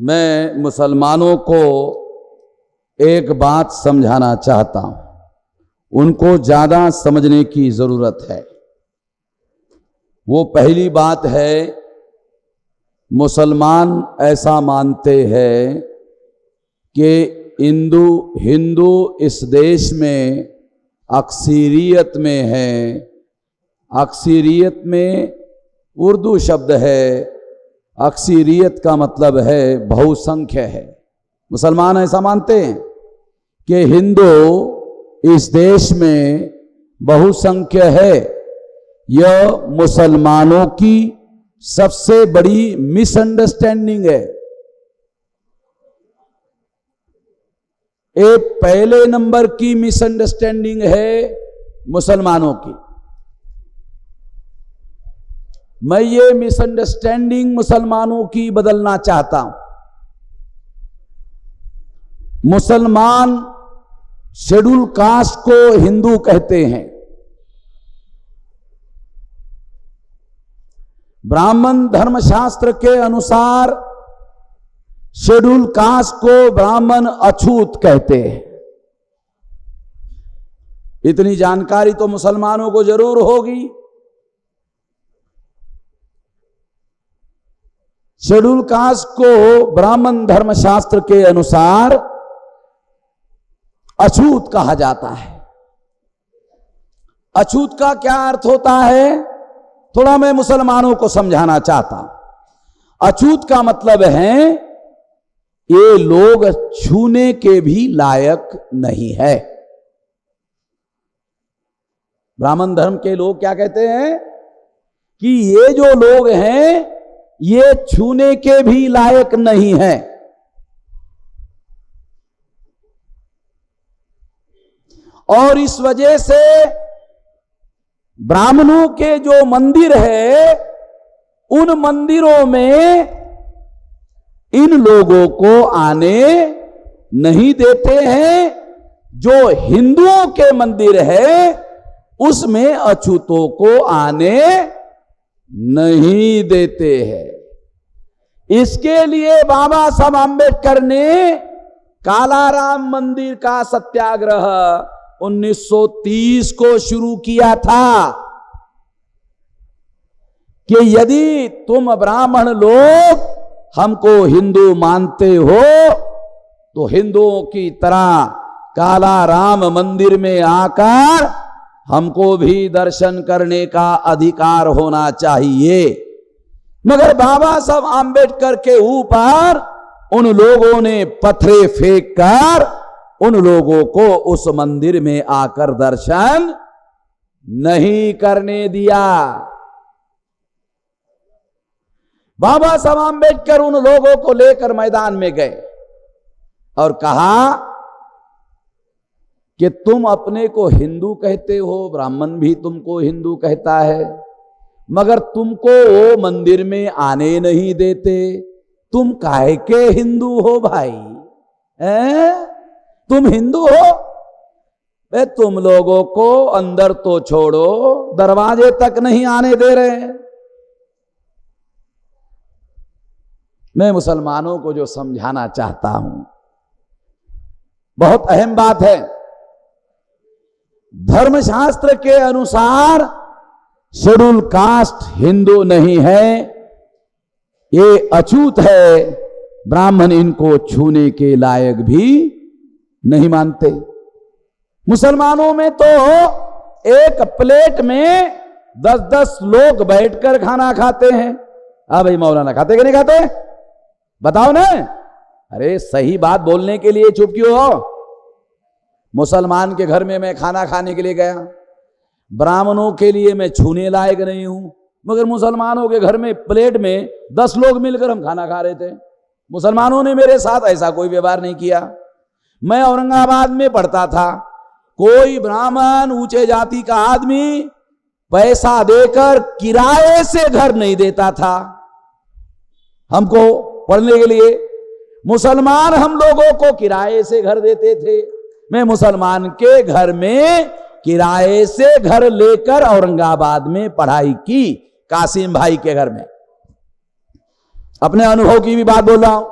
मैं मुसलमानों को एक बात समझाना चाहता हूं, उनको ज्यादा समझने की जरूरत है। वो पहली बात है, मुसलमान ऐसा मानते हैं कि हिंदू इस देश में अक्सरियत में है। अक्सरियत में उर्दू शब्द है, अक्सरियत का मतलब है बहुसंख्य है। मुसलमान ऐसा मानते हैं कि हिंदू इस देश में बहुसंख्य है। यह मुसलमानों की सबसे बड़ी मिसअंडरस्टैंडिंग है। एक पहले नंबर की मिसअंडरस्टैंडिंग है मुसलमानों की। मैं ये मिसअंडरस्टैंडिंग मुसलमानों की बदलना चाहता हूं। मुसलमान शेड्यूल कास्ट को हिंदू कहते हैं। ब्राह्मण धर्मशास्त्र के अनुसार शेड्यूल कास्ट को ब्राह्मण अछूत कहते हैं। इतनी जानकारी तो मुसलमानों को जरूर होगी। शेड्यूल कास्ट को ब्राह्मण धर्मशास्त्र के अनुसार अछूत कहा जाता है। अछूत का क्या अर्थ होता है, थोड़ा मैं मुसलमानों को समझाना चाहता हूं। अछूत का मतलब है ये लोग छूने के भी लायक नहीं है। ब्राह्मण धर्म के लोग क्या कहते हैं कि ये जो लोग हैं ये छूने के भी लायक नहीं है। और इस वजह से ब्राह्मणों के जो मंदिर है उन मंदिरों में इन लोगों को आने नहीं देते हैं। जो हिंदुओं के मंदिर है उसमें अछूतों को आने नहीं देते हैं। इसके लिए बाबा साहब आंबेडकर ने कालाराम मंदिर का सत्याग्रह 1930 को शुरू किया था कि यदि तुम ब्राह्मण लोग हमको हिंदू मानते हो तो हिंदुओं की तरह कालाराम मंदिर में आकर हमको भी दर्शन करने का अधिकार होना चाहिए। मगर बाबा साहब आंबेडकर के ऊपर उन लोगों ने पत्थरे फेंक कर उन लोगों को उस मंदिर में आकर दर्शन नहीं करने दिया। बाबा साहब आंबेडकर उन लोगों को लेकर मैदान में गए और कहा कि तुम अपने को हिंदू कहते हो, ब्राह्मण भी तुमको हिंदू कहता है, मगर तुमको वो मंदिर में आने नहीं देते। तुम काहे के हिंदू हो भाई? तुम हिंदू हो? तुम लोगों को अंदर तो छोड़ो, दरवाजे तक नहीं आने दे रहे हैं। मैं मुसलमानों को जो समझाना चाहता हूं, बहुत अहम बात है। धर्मशास्त्र के अनुसार शेड्यूल कास्ट हिंदू नहीं है, ये अछूत है। ब्राह्मण इनको छूने के लायक भी नहीं मानते। मुसलमानों में तो एक प्लेट में 10-10 लोग बैठकर खाना खाते हैं। हाँ भाई मौलाना, खाते कि नहीं खाते? बताओ ना। अरे सही बात बोलने के लिए चुप क्यों हो? मुसलमान के घर में मैं खाना खाने के लिए गया, ब्राह्मणों के लिए मैं छूने लायक नहीं हूं, मगर मुसलमानों के घर में प्लेट में 10 लोग मिलकर हम खाना खा रहे थे। मुसलमानों ने मेरे साथ ऐसा कोई व्यवहार नहीं किया। मैं औरंगाबाद में पढ़ता था, कोई ब्राह्मण ऊंचे जाति का आदमी पैसा देकर किराए से घर नहीं देता था हमको पढ़ने के लिए। मुसलमान हम लोगों को किराए से घर देते थे। मैं मुसलमान के घर में किराए से घर लेकर औरंगाबाद में पढ़ाई की, कासिम भाई के घर में। अपने अनुभव की भी बात बोल रहा हूं।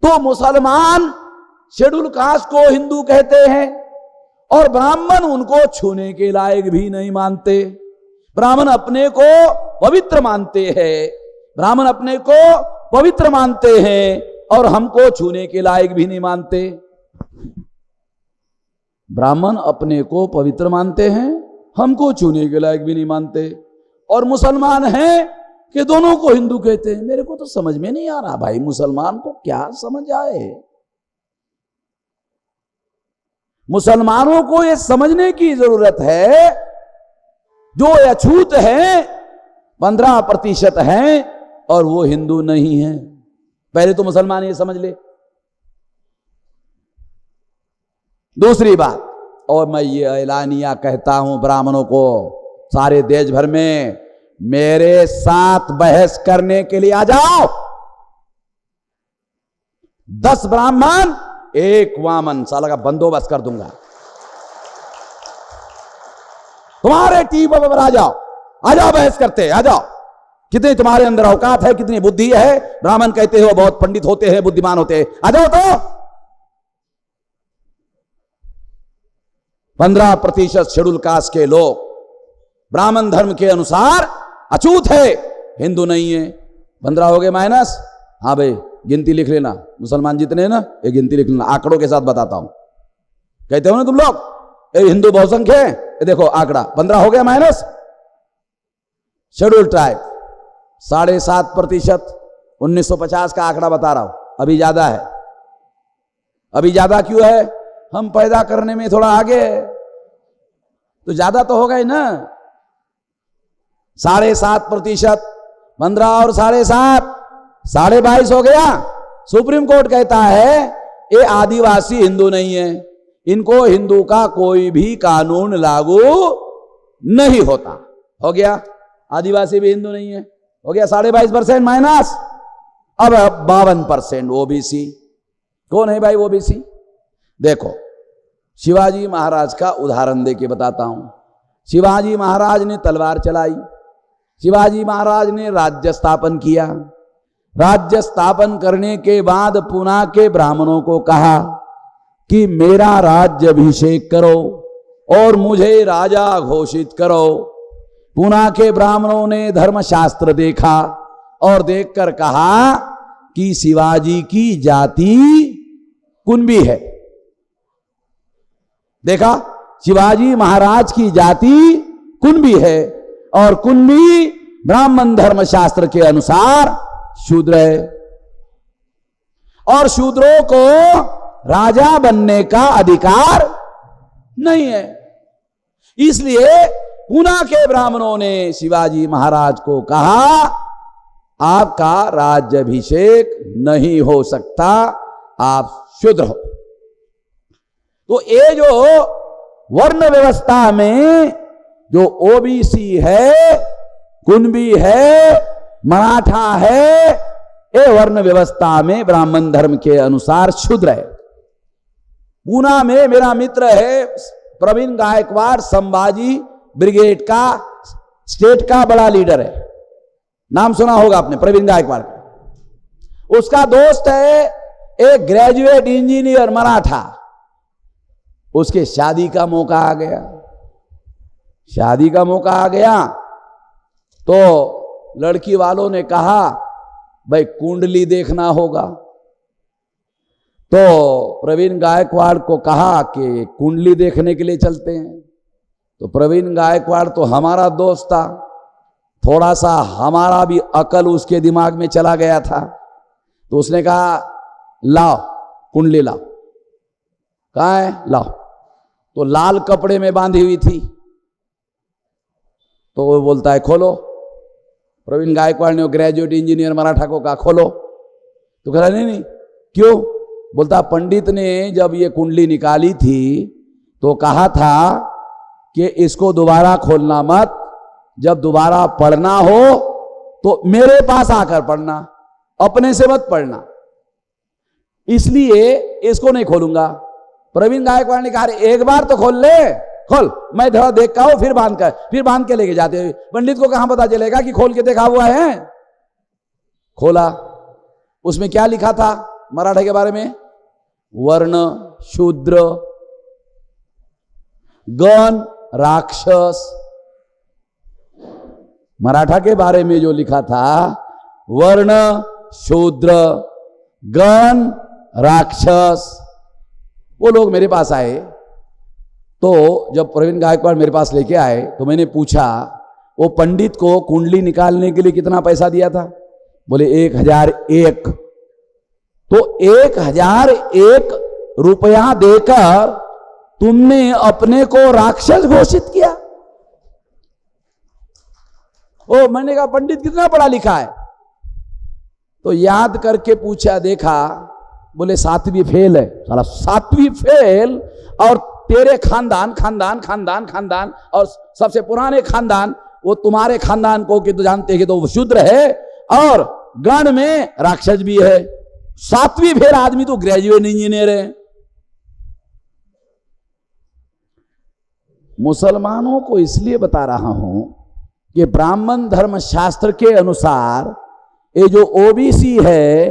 तो मुसलमान शेड्यूल कास्ट को हिंदू कहते हैं और ब्राह्मण उनको छूने के लायक भी नहीं मानते। ब्राह्मण अपने को पवित्र मानते हैं, ब्राह्मण अपने को पवित्र मानते हैं और हमको छूने के लायक भी नहीं मानते। ब्राह्मण अपने को पवित्र मानते हैं, हमको छूने के लायक भी नहीं मानते, और मुसलमान हैं कि दोनों को हिंदू कहते हैं। मेरे को तो समझ में नहीं आ रहा भाई, मुसलमान को क्या समझ आए। मुसलमानों को यह समझने की जरूरत है, जो अछूत है 15% हैं और वो हिंदू नहीं है। पहले तो मुसलमान ये समझ ले। दूसरी बात, और मैं ये ऐलानिया कहता हूं ब्राह्मणों को, सारे देश भर में मेरे साथ बहस करने के लिए आ जाओ। 10 ब्राह्मण 1 वामन, साला का बंदोबस्त कर दूंगा। तुम्हारे टीम पर आ जाओ, आ जाओ, बहस करते, आ जाओ। कितनी तुम्हारे अंदर औकात है, कितनी बुद्धि है। ब्राह्मण कहते हो बहुत पंडित होते हैं, बुद्धिमान होते हैं, आ जाओ। तो 15% शेड्यूल कास्ट के लोग ब्राह्मण धर्म के अनुसार अछूत है, हिंदू नहीं है। 15 हो गए माइनस। हाँ भाई गिनती लिख लेना, मुसलमान जितने हैं ना ये गिनती लिख लेना, आंकड़ों के साथ बताता हूं। कहते हो ना तुम लोग ये हिंदू बहुसंख्य है, ये देखो आंकड़ा 15 हो गया माइनस। शेड्यूल ट्राइब 7.5%, 1950 का आंकड़ा बता रहा हूं, अभी ज्यादा है। अभी ज्यादा क्यों है? हम पैदा करने में थोड़ा आगे है, तो ज्यादा तो होगा ही ना। 7.5%, 15 और 7.5, 22.5 हो गया। सुप्रीम कोर्ट कहता है ये आदिवासी हिंदू नहीं है, इनको हिंदू का कोई भी कानून लागू नहीं होता। हो गया, आदिवासी भी हिंदू नहीं है, हो गया 22.5% माइनस। अब 52% ओबीसी। कौन है भाई ओबीसी? देखो शिवाजी महाराज का उदाहरण देके बताता हूं। शिवाजी महाराज ने तलवार चलाई, शिवाजी महाराज ने राज्य स्थापन किया। राज्य स्थापन करने के बाद पूना के ब्राह्मणों को कहा कि मेरा राज्य अभिषेक करो और मुझे राजा घोषित करो। पूना के ब्राह्मणों ने धर्मशास्त्र देखा और देखकर कहा कि शिवाजी की जाति कुंभी है। देखा, शिवाजी महाराज की जाति कुंभी है और कुंभी ब्राह्मण धर्मशास्त्र के अनुसार शूद्र है, और शूद्रों को राजा बनने का अधिकार नहीं है। इसलिए पूना के ब्राह्मणों ने शिवाजी महाराज को कहा आपका राज्याभिषेक नहीं हो सकता, आप शूद्र हो। तो ये जो वर्ण व्यवस्था में जो ओबीसी है, कुंभी है, मराठा है, ये वर्ण व्यवस्था में ब्राह्मण धर्म के अनुसार शूद्र है। पूना में मेरा मित्र है प्रवीण गायकवाड़, संभाजी ब्रिगेड का स्टेट का बड़ा लीडर है, नाम सुना होगा आपने प्रवीण गायकवाड़ का। उसका दोस्त है एक ग्रेजुएट इंजीनियर मराठा, उसके शादी का मौका आ गया। शादी का मौका आ गया तो लड़की वालों ने कहा भाई कुंडली देखना होगा। तो प्रवीण गायकवाड़ को कहा कि कुंडली देखने के लिए चलते हैं। तो प्रवीण गायकवाड़ तो हमारा दोस्त था, थोड़ा सा हमारा भी अकल उसके दिमाग में चला गया था, तो उसने कहा लाओ कुंडली लाओ। कहाँ है? लाओ। तो लाल कपड़े में बांधी हुई थी, तो वो बोलता है खोलो। प्रवीण गायकवाड़ ने ग्रेजुएट इंजीनियर मराठा को कहा खोलो, तो कह रहा नहीं क्यों? बोलता पंडित ने जब ये कुंडली निकाली थी तो कहा था कि इसको दोबारा खोलना मत, जब दोबारा पढ़ना हो तो मेरे पास आकर पढ़ना, अपने से मत पढ़ना, इसलिए इसको नहीं खोलूंगा। प्रवीण गायकवाड़ ने कहा एक बार तो खोल ले, खोल, मैं थोड़ा देख का हूं, फिर बांध के लेके जाते हुए। पंडित को कहां पता चलेगा कि खोल के देखा हुआ है। खोला, उसमें क्या लिखा था? मराठा के बारे में? वर्ण शूद्र, गण राक्षस। मराठा के बारे में जो लिखा था, वर्ण शूद्र गण राक्षस। वो लोग मेरे पास आए, तो जब प्रवीण गायकवाड़ मेरे पास लेके आए तो मैंने पूछा, वो पंडित को कुंडली निकालने के लिए कितना पैसा दिया था? बोले 1001। तो 1001 रुपया देकर तुमने अपने को राक्षस घोषित किया। ओ, मैंने कहा पंडित कितना पढ़ा लिखा है? तो याद करके पूछा, देखा, बोले 7वीं फेल है। साला 7वीं फेल, और तेरे खानदान खानदान खानदान खानदान और सबसे पुराने खानदान, वो तुम्हारे खानदान को कि तो जानते हैं कि तो वो शूद्र है और गण में राक्षस भी है। 7वीं फेल आदमी तो ग्रेजुएट इंजीनियर है। मुसलमानों को इसलिए बता रहा हूं कि ब्राह्मण धर्म शास्त्र के अनुसार ये जो ओबीसी है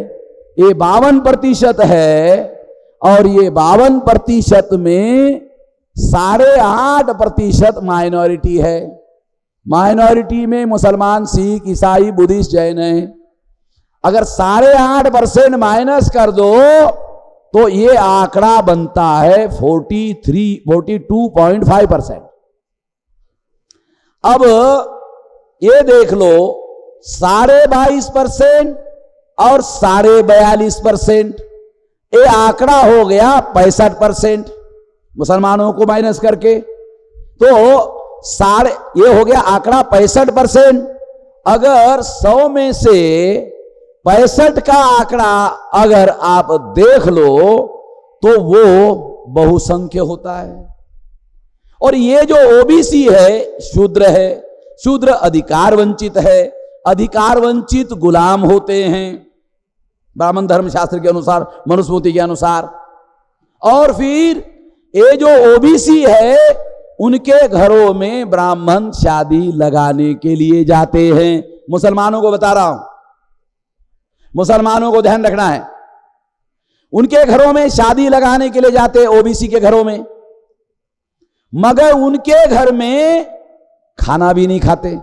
ये 52% है, और ये 52% में 8.5% माइनॉरिटी है। माइनॉरिटी में मुसलमान, सिख, ईसाई, बुद्धिस्ट, जैन है। अगर 8.5% माइनस कर दो तो ये आंकड़ा बनता है 42.5%। अब ये देख लो, 22.5% और 42.5%, ये आंकड़ा हो गया 65% मुसलमानों को माइनस करके। तो ये हो गया आंकड़ा 65%। अगर 100 में से 65 का आंकड़ा अगर आप देख लो तो वो बहुसंख्य होता है। और ये जो ओबीसी है, शूद्र है, शूद्र अधिकार वंचित है। अधिकार वंचित गुलाम होते हैं ब्राह्मण धर्म शास्त्र के अनुसार, मनुस्मृति के अनुसार। और फिर ये जो ओबीसी है, उनके घरों में ब्राह्मण शादी लगाने के लिए जाते हैं। मुसलमानों को बता रहा हूं, मुसलमानों को ध्यान रखना है। उनके घरों में शादी लगाने के लिए जाते हैं, ओबीसी के घरों में, मगर उनके घर में खाना भी नहीं खाते।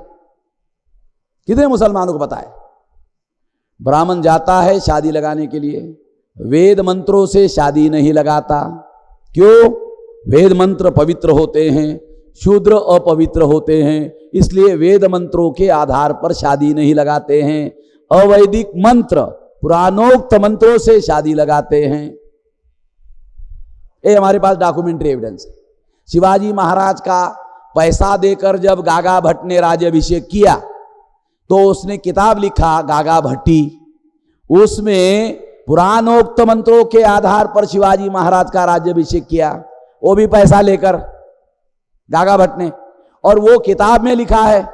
कितने मुसलमानों को पता है? ब्राह्मण जाता है शादी लगाने के लिए, वेद मंत्रों से शादी नहीं लगाता। क्यों? वेद मंत्र पवित्र होते हैं, शूद्र अपवित्र होते हैं, इसलिए वेद मंत्रों के आधार पर शादी नहीं लगाते हैं। अवैदिक मंत्र, पुराणोक्त मंत्रों से शादी लगाते हैं। ये हमारे पास डॉक्यूमेंट्री एविडेंस है। शिवाजी महाराज का पैसा देकर जब गागा भट्ट ने राज्याभिषेक किया तो उसने किताब लिखा गागा भट्टी, उसमें पुराणोक्त मंत्रों के आधार पर शिवाजी महाराज का राज्याभिषेक किया, वो भी पैसा लेकर गागा भट्ट ने। और वो किताब में लिखा है,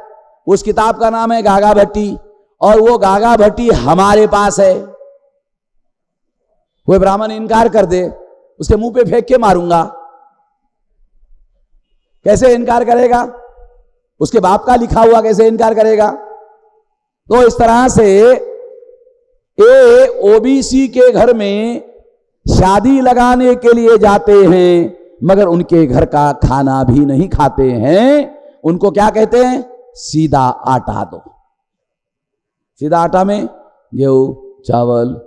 उस किताब का नाम है गागा भट्टी, और वो गागा भट्टी हमारे पास है। कोई ब्राह्मण इनकार कर दे, उसके मुंह पे फेंक के मारूंगा। कैसे इनकार करेगा? उसके बाप का लिखा हुआ कैसे इनकार करेगा? तो इस तरह से ये ओबीसी के घर में शादी लगाने के लिए जाते हैं, मगर उनके घर का खाना भी नहीं खाते हैं। उनको क्या कहते हैं? सीधा आटा दो। सीधा आटा में गेहूं, चावल,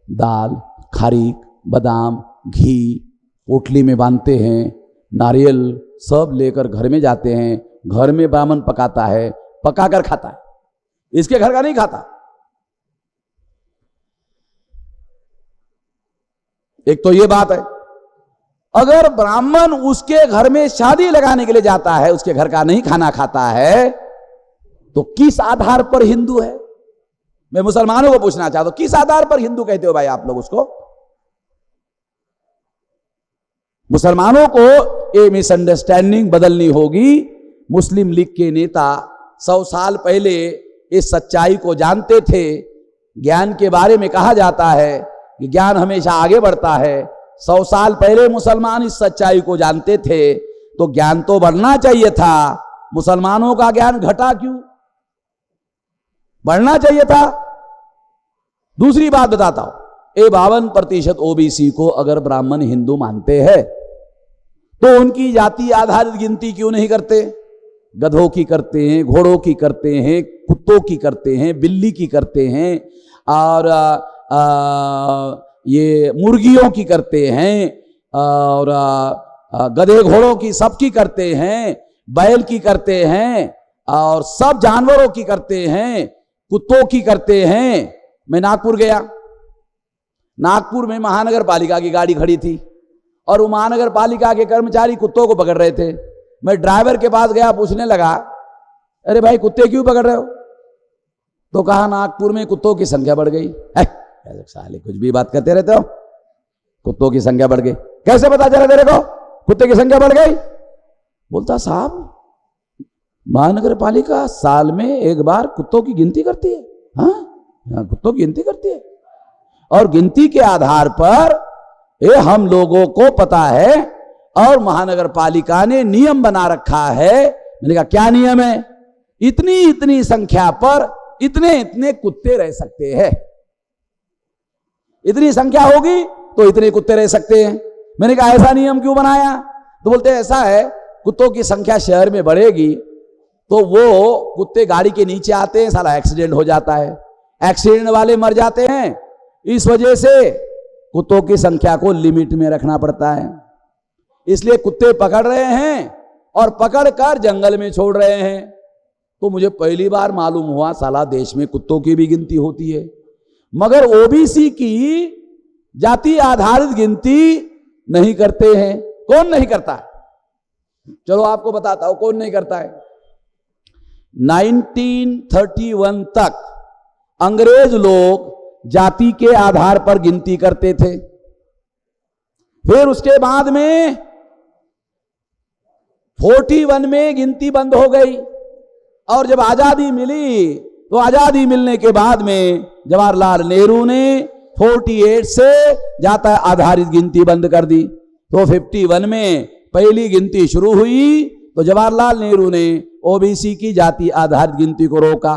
दाल, खारीक, बादाम, घी पोटली में बांधते हैं, नारियल सब लेकर घर में जाते हैं। घर में ब्राह्मण पकाता है, पकाकर खाता है, इसके घर का नहीं खाता। एक तो ये बात है। अगर ब्राह्मण उसके घर में शादी लगाने के लिए जाता है, उसके घर का नहीं खाना खाता है, तो किस आधार पर हिंदू है? मैं मुसलमानों को पूछना चाहता हूं, किस आधार पर हिंदू कहते हो भाई आप लोग उसको? मुसलमानों को ये मिसअंडरस्टैंडिंग बदलनी होगी। मुस्लिम लीग के नेता 100 साल पहले इस सच्चाई को जानते थे। ज्ञान के बारे में कहा जाता है कि ज्ञान हमेशा आगे बढ़ता है। 100 साल पहले मुसलमान इस सच्चाई को जानते थे, तो ज्ञान तो बढ़ना चाहिए था। मुसलमानों का ज्ञान घटा क्यों? बढ़ना चाहिए था। दूसरी बात बताता हूं, 52% ओबीसी को अगर ब्राह्मण हिंदू मानते हैं तो उनकी जाति आधारित गिनती क्यों नहीं करते? गधों की करते हैं, घोड़ों की करते हैं, कुत्तों की करते हैं, बिल्ली की करते हैं, और ये मुर्गियों की करते हैं, और गधे घोड़ों की सबकी करते हैं, बैल की करते हैं, और सब जानवरों की करते हैं, कुत्तों की करते हैं। मैं नागपुर गया, नागपुर में महानगर पालिका की गाड़ी खड़ी थी और वो महानगर पालिका के कर्मचारी कुत्तों को पकड़ रहे थे। मैं ड्राइवर के पास गया, पूछने लगा, अरे भाई कुत्ते क्यों पकड़ रहे हो? तो कहा नागपुर में कुत्तों की संख्या बढ़ गई। साले कुछ भी बात करते रहते हो, कुत्तों की संख्या बढ़ गई। कैसे पता चला तेरे को कुत्ते की संख्या बढ़ गई? बोलता साहब महानगर पालिका साल में एक बार कुत्तों की गिनती करती है। हाँ, कुत्तों की गिनती करती है और गिनती के आधार पर ये हम लोगों को पता है और महानगर पालिका ने नियम बना रखा है। मैंने कहा क्या नियम है? इतनी इतनी संख्या पर इतने इतने कुत्ते रह सकते हैं, इतनी संख्या होगी तो इतने कुत्ते रह सकते हैं। मैंने कहा ऐसा नियम क्यों बनाया? तो बोलते ऐसा है, कुत्तों की संख्या शहर में बढ़ेगी तो वो कुत्ते गाड़ी के नीचे आते हैं, साला एक्सीडेंट हो जाता है, एक्सीडेंट वाले मर जाते हैं। इस वजह से कुत्तों की संख्या को लिमिट में रखना पड़ता है। इसलिए कुत्ते पकड़ रहे हैं और पकड़कर जंगल में छोड़ रहे हैं। तो मुझे पहली बार मालूम हुआ साला देश में कुत्तों की भी गिनती होती है, मगर ओबीसी की जाति आधारित गिनती नहीं करते हैं। कौन नहीं करता है? चलो आपको बताता हूं कौन नहीं करता है। 1931 तक अंग्रेज लोग जाति के आधार पर गिनती करते थे। फिर उसके बाद में 41 में गिनती बंद हो गई और जब आजादी मिली तो आजादी मिलने के बाद में जवाहरलाल नेहरू ने 48 से जाति आधारित गिनती बंद कर दी। तो 51 में पहली गिनती शुरू हुई तो जवाहरलाल नेहरू ने ओबीसी की जाति आधारित गिनती को रोका।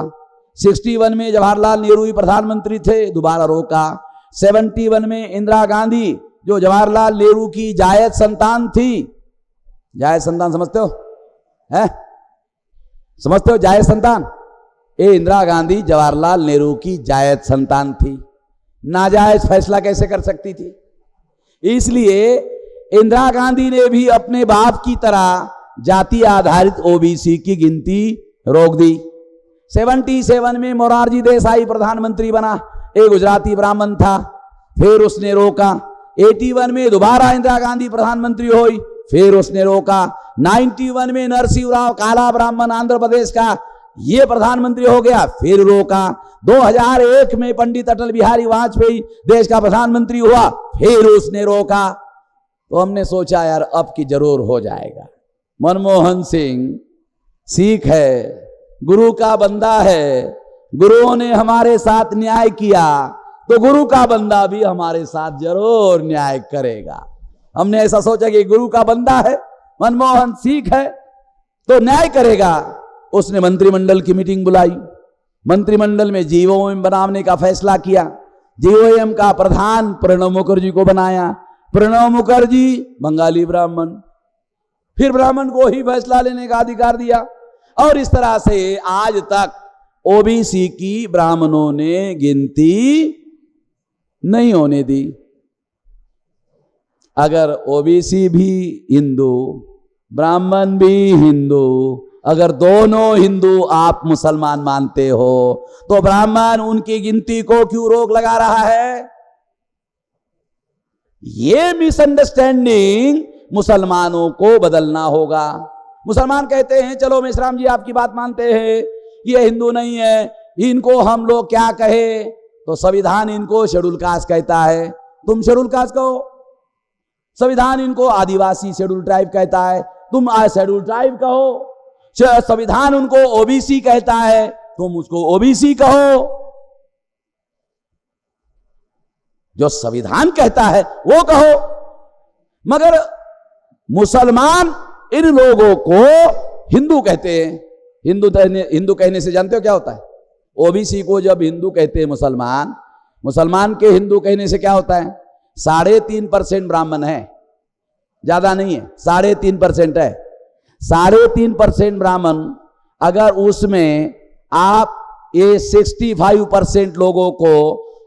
61 में जवाहरलाल नेहरू ही प्रधानमंत्री थे, दोबारा रोका। 71 में इंदिरा गांधी जो जवाहरलाल नेहरू की जायज संतान थी, जायज संतान समझते हो? है समझते हो जायज संतान? ये इंदिरा गांधी जवाहरलाल नेहरू की जायज संतान थी, नाजायज फैसला कैसे कर सकती थी? इसलिए इंदिरा गांधी ने भी अपने बाप की तरह जाति आधारित ओबीसी की गिनती रोक दी। 77 में मोरारजी देसाई प्रधानमंत्री बना, एक गुजराती ब्राह्मण था, फिर उसने रोका। 81 में दोबारा इंदिरा गांधी प्रधानमंत्री हुई, फिर उसने रोका। 91 में नरसिंह राव काला ब्राह्मण आंध्र प्रदेश का ये प्रधानमंत्री हो गया, फिर रोका। 2001 में पंडित अटल बिहारी वाजपेयी देश का प्रधानमंत्री हुआ, फिर उसने रोका। तो हमने सोचा यार अब की जरूर हो जाएगा। मनमोहन सिंह सिख है, गुरु का बंदा है, गुरुओं ने हमारे साथ न्याय किया तो गुरु का बंदा भी हमारे साथ जरूर न्याय करेगा। हमने ऐसा सोचा कि गुरु का बंदा है, मनमोहन सिख है तो न्याय करेगा। उसने मंत्रिमंडल की मीटिंग बुलाई, मंत्रिमंडल में जीओएम बनाने का फैसला किया। जीओएम का प्रधान प्रणब मुखर्जी को बनाया। प्रणब मुखर्जी बंगाली ब्राह्मण, फिर ब्राह्मण को ही फैसला लेने का अधिकार दिया। और इस तरह से आज तक ओबीसी की ब्राह्मणों ने गिनती नहीं होने दी। अगर ओबीसी भी हिंदू, ब्राह्मण भी हिंदू, अगर दोनों हिंदू आप मुसलमान मानते हो तो ब्राह्मण उनकी गिनती को क्यों रोक लगा रहा है? ये मिसअंडरस्टैंडिंग मुसलमानों को बदलना होगा। मुसलमान कहते हैं चलो मेश्राम जी आपकी बात मानते हैं, ये हिंदू नहीं है, इनको हम लोग क्या कहे? तो संविधान इनको शेड्यूल कास्ट कहता है, तुम शेड्यूल कास्ट कहो। संविधान इनको आदिवासी शेड्यूल ट्राइब कहता है, तुम शेड्यूल ट्राइब कहो। संविधान उनको ओबीसी कहता है, तुम उसको ओबीसी कहो। जो संविधान कहता है वो कहो। मगर मुसलमान इन लोगों को हिंदू कहते हैं। हिंदू कहने से जानते हो क्या होता है? ओबीसी को जब हिंदू कहते हैं मुसलमान, मुसलमान के हिंदू कहने से क्या होता है? 3.5% ब्राह्मण है, ज्यादा नहीं है, 3.5% है। 3.5% ब्राह्मण, अगर उसमें आप ये 65% लोगों को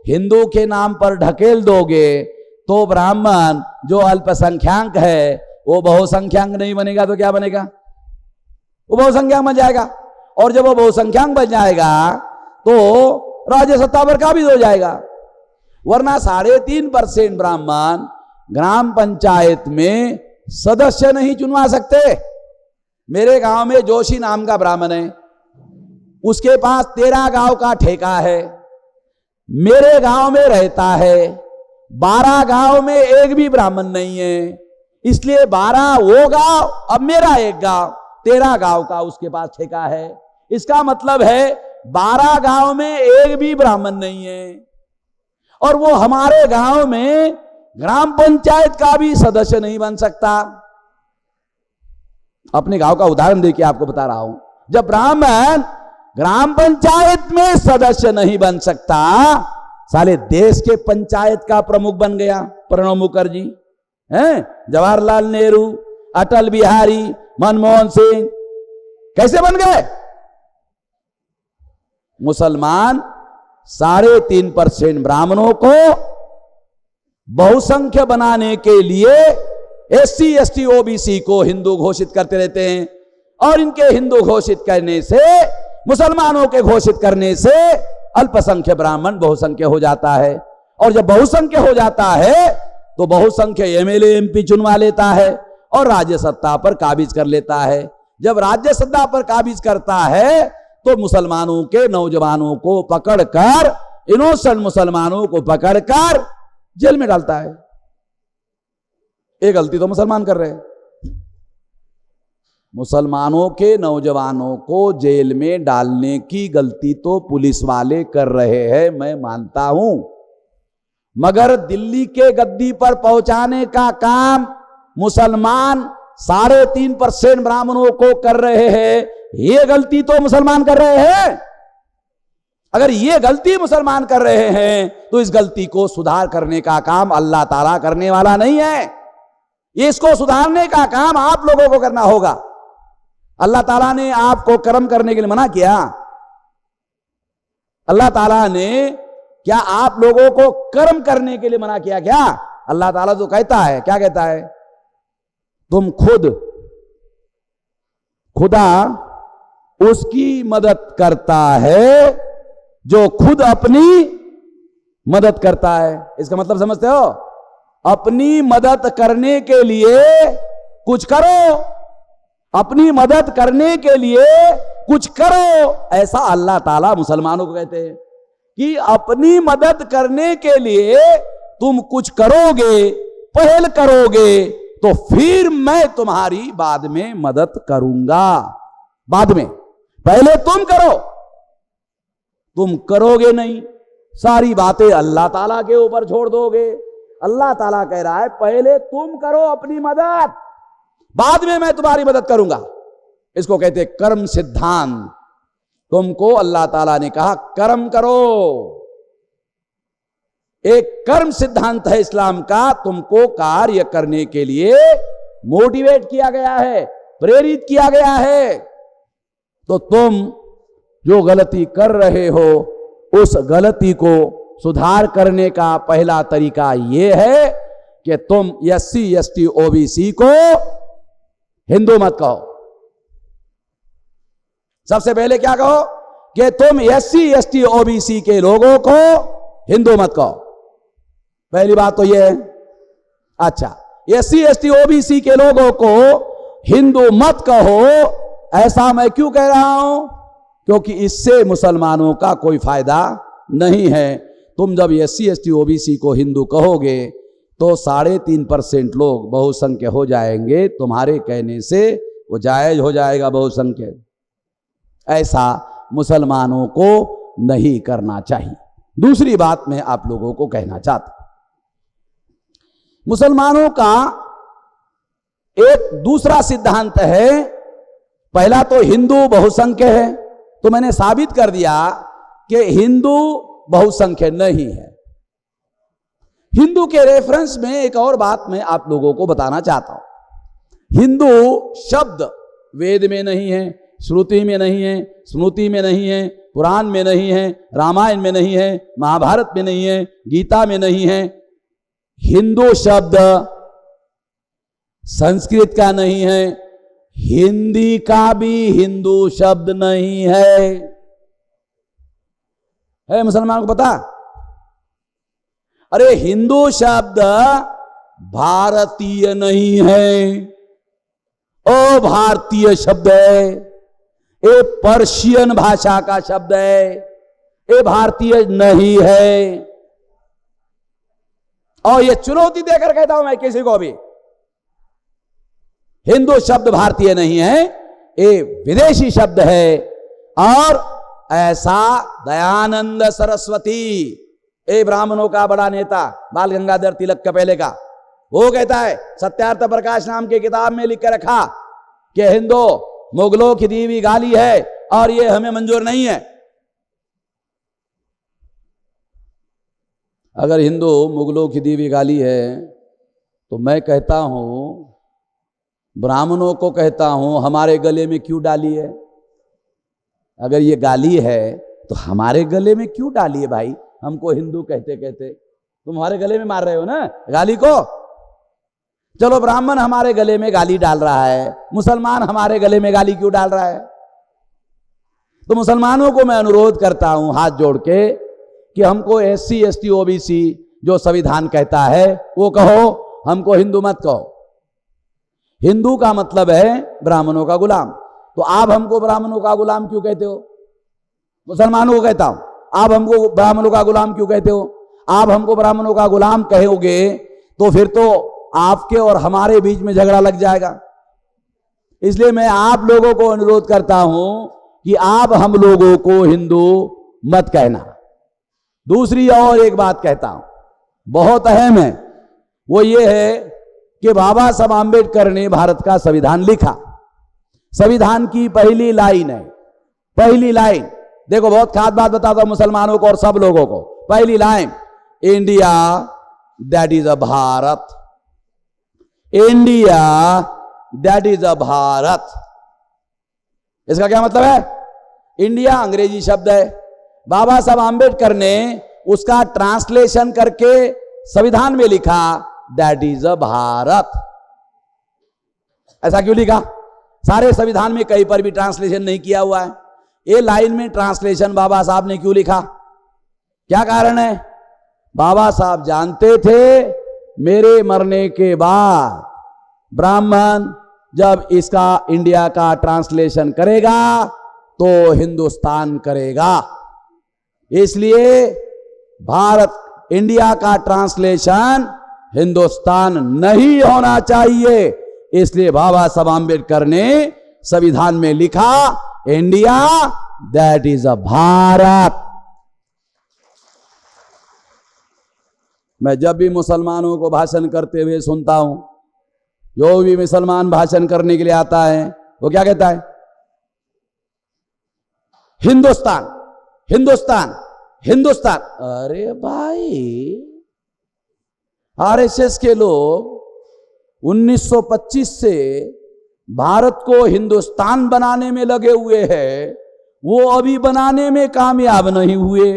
हिंदू के नाम पर ढकेल दोगे तो ब्राह्मण जो अल्पसंख्याक है वो बहुसंख्याक नहीं बनेगा तो क्या बनेगा? वो बहुसंख्याक बन जाएगा, और जब वो बहुसंख्याक बन जाएगा तो राज्य सत्ता पर काबिज हो जाएगा। वरना 3.5% ब्राह्मण ग्राम पंचायत में सदस्य नहीं चुनवा सकते। मेरे गांव में जोशी नाम का ब्राह्मण है, उसके पास 13 गांव का ठेका है, मेरे गांव में रहता है। 12 गांव में एक भी ब्राह्मण नहीं है, इसलिए 12 वो गांव, अब मेरा एक गांव, 13 गांव का उसके पास ठेका है। इसका मतलब है 12 गांव में एक भी ब्राह्मण नहीं है, और वो हमारे गांव में ग्राम पंचायत का भी सदस्य नहीं बन सकता। अपने गांव का उदाहरण देके आपको बता रहा हूं। जब ब्राह्मण ग्राम पंचायत में सदस्य नहीं बन सकता, साले देश के पंचायत का प्रमुख बन गया प्रणब मुखर्जी, जवाहरलाल नेहरू, अटल बिहारी, मनमोहन सिंह, कैसे बन गए? मुसलमान 3.5% ब्राह्मणों को बहुसंख्य बनाने के लिए SC ST OBC को हिंदू घोषित करते रहते हैं, और इनके हिंदू घोषित करने से, मुसलमानों के घोषित करने से अल्पसंख्य ब्राह्मण बहुसंख्य हो जाता है। और जब बहुसंख्य हो जाता है तो बहुसंख्य MLA MP चुनवा लेता है और राज्य सत्ता पर काबिज कर लेता है। जब राज्य सत्ता पर काबिज करता है तो मुसलमानों के नौजवानों को पकड़कर, इनोसेंट मुसलमानों को पकड़कर जेल में डालता है। ये गलती तो मुसलमान कर रहे हैं। मुसलमानों के नौजवानों को जेल में डालने की गलती तो पुलिस वाले कर रहे हैं, मैं मानता हूं, मगर दिल्ली के गद्दी पर पहुंचाने का काम मुसलमान 3.5% ब्राह्मणों को कर रहे हैं। ये गलती तो मुसलमान कर रहे हैं। अगर ये गलती मुसलमान कर रहे हैं तो इस गलती को सुधार करने का काम अल्लाह ताला करने वाला नहीं है। ये इसको सुधारने का काम आप लोगों को करना होगा। अल्लाह ताला ने आपको कर्म करने के लिए मना किया? अल्लाह ताला ने क्या आप लोगों को कर्म करने के लिए मना किया क्या? अल्लाह ताला तो कहता है, क्या कहता है? तुम खुदा उसकी मदद करता है जो खुद अपनी मदद करता है। इसका मतलब समझते हो? अपनी मदद करने के लिए कुछ करो, अपनी मदद करने के लिए कुछ करो, ऐसा अल्लाह ताला मुसलमानों को कहते हैं कि अपनी मदद करने के लिए तुम कुछ करोगे, पहल करोगे, तो फिर मैं तुम्हारी बाद में मदद करूंगा। बाद में, पहले तुम करो। तुम करोगे नहीं, सारी बातें अल्लाह ताला के ऊपर छोड़ दोगे। अल्लाह ताला कह रहा है पहले तुम करो अपनी मदद, बाद में मैं तुम्हारी मदद करूंगा। इसको कहते हैं कर्म सिद्धांत। तुमको अल्लाह ताला ने कहा कर्म करो। एक कर्म सिद्धांत है इस्लाम का। तुमको कार्य करने के लिए मोटिवेट किया गया है, प्रेरित किया गया है। तो तुम जो गलती कर रहे हो उस गलती को सुधार करने का पहला तरीका यह है कि तुम SC ST OBC को हिंदू मत कहो। सबसे पहले क्या कहो कि तुम SC ST OBC के लोगों को हिंदू मत कहो। पहली बात तो यह है। अच्छा, SC ST OBC के लोगों को हिंदू मत कहो, ऐसा मैं क्यों कह रहा हूं? क्योंकि इससे मुसलमानों का कोई फायदा नहीं है। तुम जब SC ST OBC को हिंदू कहोगे तो 3.5% लोग बहुसंख्य हो जाएंगे। तुम्हारे कहने से वो जायज हो जाएगा बहुसंख्य। ऐसा मुसलमानों को नहीं करना चाहिए। दूसरी बात मैं आप लोगों को कहना चाहता हूं, मुसलमानों का एक दूसरा सिद्धांत है। पहला तो हिंदू बहुसंख्य है, तो मैंने साबित कर दिया कि हिंदू बहुसंख्य नहीं है। हिंदू के रेफरेंस में एक और बात मैं आप लोगों को बताना चाहता हूं। हिंदू शब्द वेद में नहीं है, श्रुति में नहीं है, स्मृति में नहीं है, पुराण में नहीं है, रामायण में नहीं है, महाभारत में नहीं है, गीता में नहीं है। हिंदू शब्द संस्कृत का नहीं है, हिंदी का भी हिंदू शब्द नहीं है मुसलमान को पता? अरे हिंदू शब्द भारतीय नहीं है, अभारतीय शब्द है, ये पर्शियन भाषा का शब्द है, ये भारतीय नहीं है। और ये चुनौती देकर कहता हूं मैं किसी को भी, हिंदू शब्द भारतीय नहीं है, ये विदेशी शब्द है। और ऐसा दयानंद सरस्वती, ए ब्राह्मणों का बड़ा नेता बाल गंगाधर तिलक का पहले का, वो कहता है, सत्यार्थ प्रकाश नाम की किताब में लिख के रखा कि हिंदू मुगलों की दी हुई गाली है और ये हमें मंजूर नहीं है। अगर हिंदू मुगलों की दी हुई गाली है तो मैं कहता हूं, ब्राह्मणों को कहता हूं, हमारे गले में क्यों डाली है? अगर ये गाली है तो हमारे गले में क्यों डाली है भाई? हमको हिंदू कहते कहते तुम हमारे गले में मार रहे हो ना गाली को। चलो ब्राह्मण हमारे गले में गाली डाल रहा है, मुसलमान हमारे गले में गाली क्यों डाल रहा है? तो मुसलमानों को मैं अनुरोध करता हूं हाथ जोड़ के कि हमको SC ST OBC जो संविधान कहता है वो कहो, हमको हिंदू मत कहो। हिंदू का मतलब है ब्राह्मणों का गुलाम। तो आप हमको ब्राह्मणों का गुलाम क्यों कहते हो? मुसलमानों को कहता हूं, आप हमको ब्राह्मणों का गुलाम क्यों कहते हो? आप हमको ब्राह्मणों का गुलाम कहोगे तो फिर तो आपके और हमारे बीच में झगड़ा लग जाएगा। इसलिए मैं आप लोगों को अनुरोध करता हूं कि आप हम लोगों को हिंदू मत कहना। दूसरी और एक बात कहता हूं, बहुत अहम है, वो ये है कि बाबा साहब आंबेडकर ने भारत का संविधान लिखा। संविधान की पहली लाइन है, पहली लाइन देखो, बहुत खास बात बताता हूं मुसलमानों को और सब लोगों को। पहली line, India that is a Bharat, India that is a Bharat. इसका क्या मतलब है? इंडिया अंग्रेजी शब्द है, बाबा साहब आंबेडकर ने उसका ट्रांसलेशन करके संविधान में लिखा दैट इज अ भारत। ऐसा क्यों लिखा? सारे संविधान में कहीं पर भी ट्रांसलेशन नहीं किया हुआ है, ये लाइन में ट्रांसलेशन बाबा साहब ने क्यों लिखा? क्या कारण है? बाबा साहब जानते थे मेरे मरने के बाद ब्राह्मण जब इसका इंडिया का ट्रांसलेशन करेगा तो हिंदुस्तान करेगा, इसलिए भारत इंडिया का ट्रांसलेशन हिंदुस्तान नहीं होना चाहिए। इसलिए बाबा साहब आंबेडकर ने संविधान में लिखा India that is a Bharat. मैं जब भी मुसलमानों को भाषण करते हुए सुनता हूं, जो भी मुसलमान भाषण करने के लिए आता है वो क्या कहता है? हिंदुस्तान हिंदुस्तान हिंदुस्तान। अरे भाई, RSS के लोग 1925 से भारत को हिंदुस्तान बनाने में लगे हुए हैं, वो अभी बनाने में कामयाब नहीं हुए।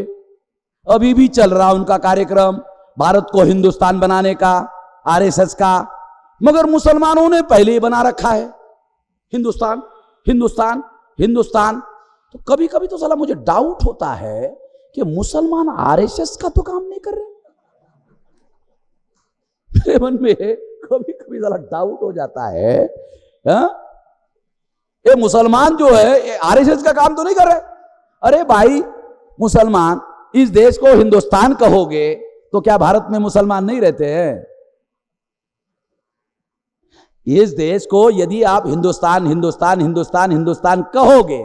अभी भी चल रहा उनका कार्यक्रम भारत को हिंदुस्तान बनाने का, RSS का। मगर मुसलमानों ने पहले ही बना रखा है हिंदुस्तान हिंदुस्तान हिंदुस्तान। तो कभी कभी तो साला मुझे डाउट होता है कि मुसलमान RSS का तो काम नहीं कर रहे। मेरे मन में कभी कभी साला डाउट हो जाता है, ये मुसलमान जो है RSS का काम तो नहीं कर रहे। अरे भाई, मुसलमान इस देश को हिंदुस्तान कहोगे तो क्या भारत में मुसलमान नहीं रहते हैं? इस देश को यदि आप हिंदुस्तान हिंदुस्तान हिंदुस्तान हिंदुस्तान कहोगे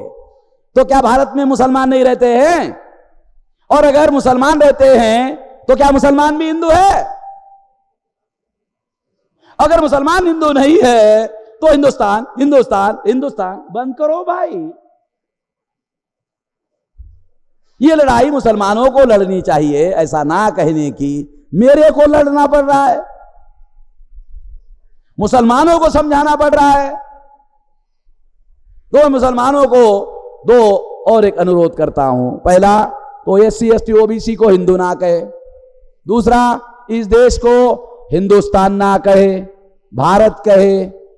तो क्या भारत में मुसलमान नहीं रहते हैं? और अगर मुसलमान रहते हैं तो क्या मुसलमान भी हिंदू है? अगर मुसलमान हिंदू नहीं है तो हिंदुस्तान हिंदुस्तान हिंदुस्तान बंद करो भाई। ये लड़ाई मुसलमानों को लड़नी चाहिए, ऐसा ना कहने की मेरे को लड़ना पड़ रहा है, मुसलमानों को समझाना पड़ रहा है। तो मुसलमानों को दो और एक अनुरोध करता हूं। पहला तो SC ST OBC को हिंदू ना कहे, दूसरा इस देश को हिंदुस्तान ना कहे, भारत कहे,